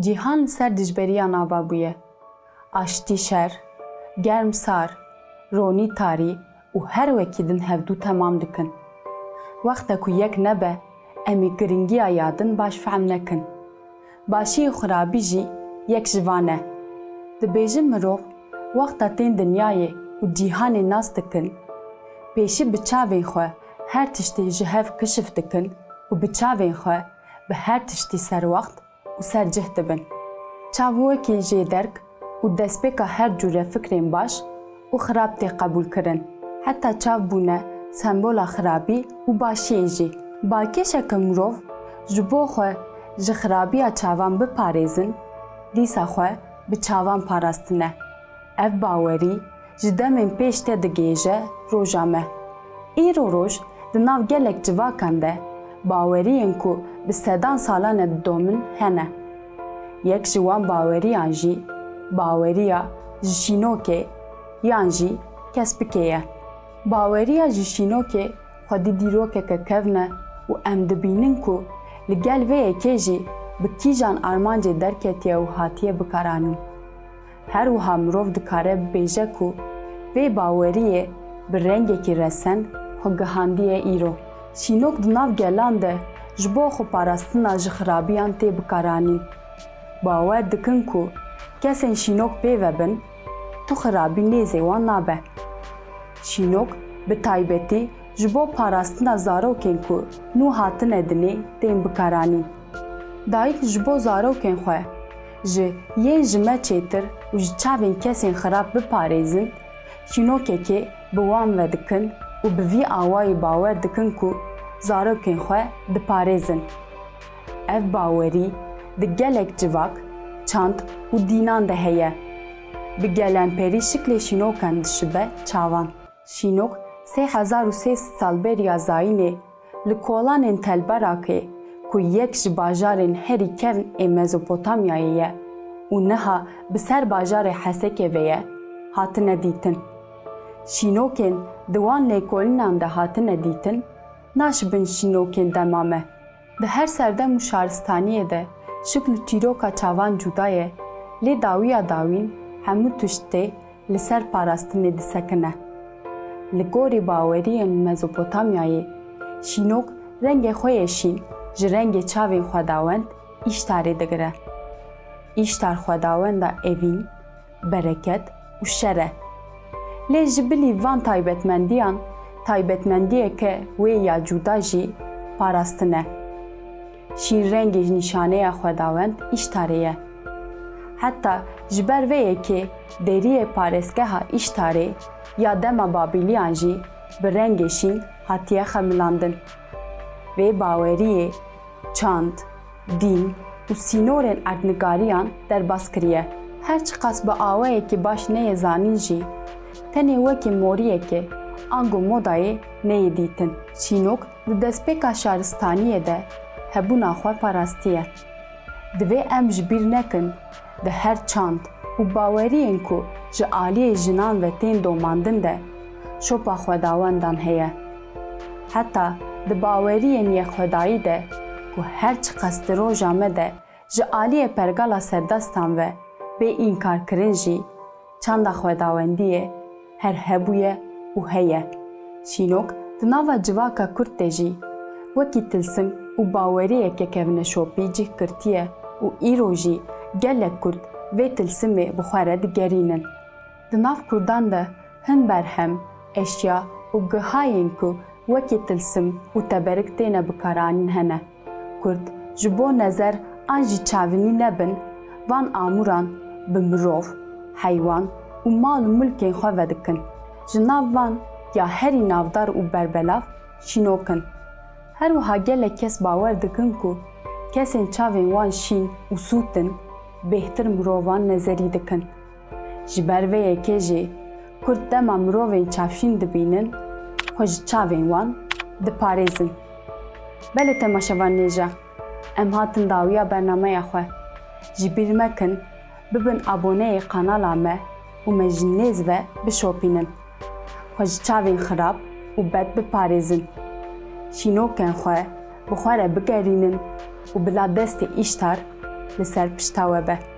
Cîhan ser dijberiya nava bûye. Aştî şer, germ sar, ronî tarî û her wekî din hevdû temam dikin. Wexta ku yek nebe, em ê giringiya yadin baş fehm nekin. Başiyê xirabî jî yek ji van e. Dibêjin mirov, wexta tên dinyayê û cîhanê nas dikin, pêşî bi çavên xwe her tiştê ji hev kişif dikin û bi çavên xwe bi her tiştî serwext û sercih dibin. Çavwekî jê derk û destpêka her cûre fikrên baş û xirab tê qebûl kirin. Heta çav bûne sembola xirabî û başiyê jî. Balkêşeke mirov ji bo xwe ji xirabiya çavan biparêzin, dîsa xwe bi çavan parastine. Ev bawerî ji demên pêş te digêje roja me. Îro roj di nav gelek civakan de baweriyên ku bi sedan salan e didomin hene. Yek ji wan baweriyan jî baweriya ji şînokê yan jî kespikê ye. Baweriya ji şînokê xwedî dîrokeke kevne û em dibînin ku li gel vê yekê jî bi kîjan armancê derketiye û hatiye bikaranîn. Her wiha mirov dikare bibêje ku vê baweriyê bi rengekî resen xwe gihandiye îro. Şînok di nav gelan de ji bo xwe parastina ji xirabiyan tê bikaranîn. Bawer dikin ku kesên şînok pê vebin, tu xirabî nêzê wan nabe. Şînok bi taybetî ji bo parastina zarokên ku nû hatine dinê tên bikaranîn. Dayîk ji bo zarokên xwe ji yên ji me çêtir û ji çavên kesên xirab biparêzin, şînokekê bi wan vedikin û bi vî awayî bawer dikin ku zarokên xwe diparêzin. Ev bawerî di gelek civak, çand û dînan de heye. Bi gelenperî şiklê şînokan dişibe çavan. Şînok 3300 sal bêriya zayînê li kolanên Telberakê ku yek ji bajarên herî kevn ê Mezopotamyayê ye û niha bi ser bajarê Hesekê ve ye, hatine dîtin. Şînokên di wan lêkolînan de hatine dîtin, naşibin şînokên dema me. Di her serdem û şaristaniyê de şikl û çîroka çavan cuda ye, lê dawiya dawîn hemû tiştê li ser parastinê disekine. Li gorî baweriyên Mezopotamyayê, şînok rengê xwe yê şîn ji rengê çavên xwedawend îştarê digire. İştar xwedawenda evîn, bereket û şer e. Lê ji bilî van taybetmendiyan, taybetmendiyeke wê ya cuda jî parastin e. Şîn rengê nîşaneya xwedawend îştarê ye. Heta ji ber vê yekê deriyê parêzgeha îştarê ya dema Babîliyan jî bi rengê şîn hatiye xemilandin. Vê baweriyê çand, dîn û sînorên erdnigariyan derbas kiriye. Her çi qas bi awayekî baş neyê zanîn jî, tenê wekî moriyekê ango modayê neyê dîtin. Şînok di destpêka şaristaniyê de hebûna xwe parastiye. Divê em ji bîr nekin di her çand û baweriyên ku ji aliyê jinan ve tên domandin de şopa xwedawendan heye. Heta di baweriyên yekxwedayî de ku her çi qas di roja me de ji aliyê pergala serdestan ve bê înkarkirin jî çanda xwedawendiyê her hebûye û heye. Şînok di nava civaka Kurd de jî wekî tilsim û baweriyeke kevneşopî cih kirtiye û îro jî gelek Kurd vê tilsimê bi xwe re digerînin. Di nav Kurdan de hin berhem, eşya û gihayên ku wekî tilsim û teberik têne bikaranîn hene. Kurd ji bo nezer an jî çavînî nebin, van amûran bi mirov, heywan û mal û mulkên xwe vedikin. Ji nav van ya herî navdar û berbelav şînokin. Her wiha gelek kes bawer dikin ku kesên çavên wan şîn û sûtin, bêhtir mirovan nezerî dikin. Ji ber vê yekê jî Kurd dema mirovên çavşîn dibînin, xwe ji çavên wan diparêzin. Belê temaşevan nêja, em hatin dawiya bernameya xwe. Ji bîr mekin, bibin aboneyê kanala me û me ji nêz ve bişopînin. Xwe ji çavên xirab û bed biparêzin. Şînokên xwe bi xwe re bigerînin û bila destê îştar li ser pişta we be.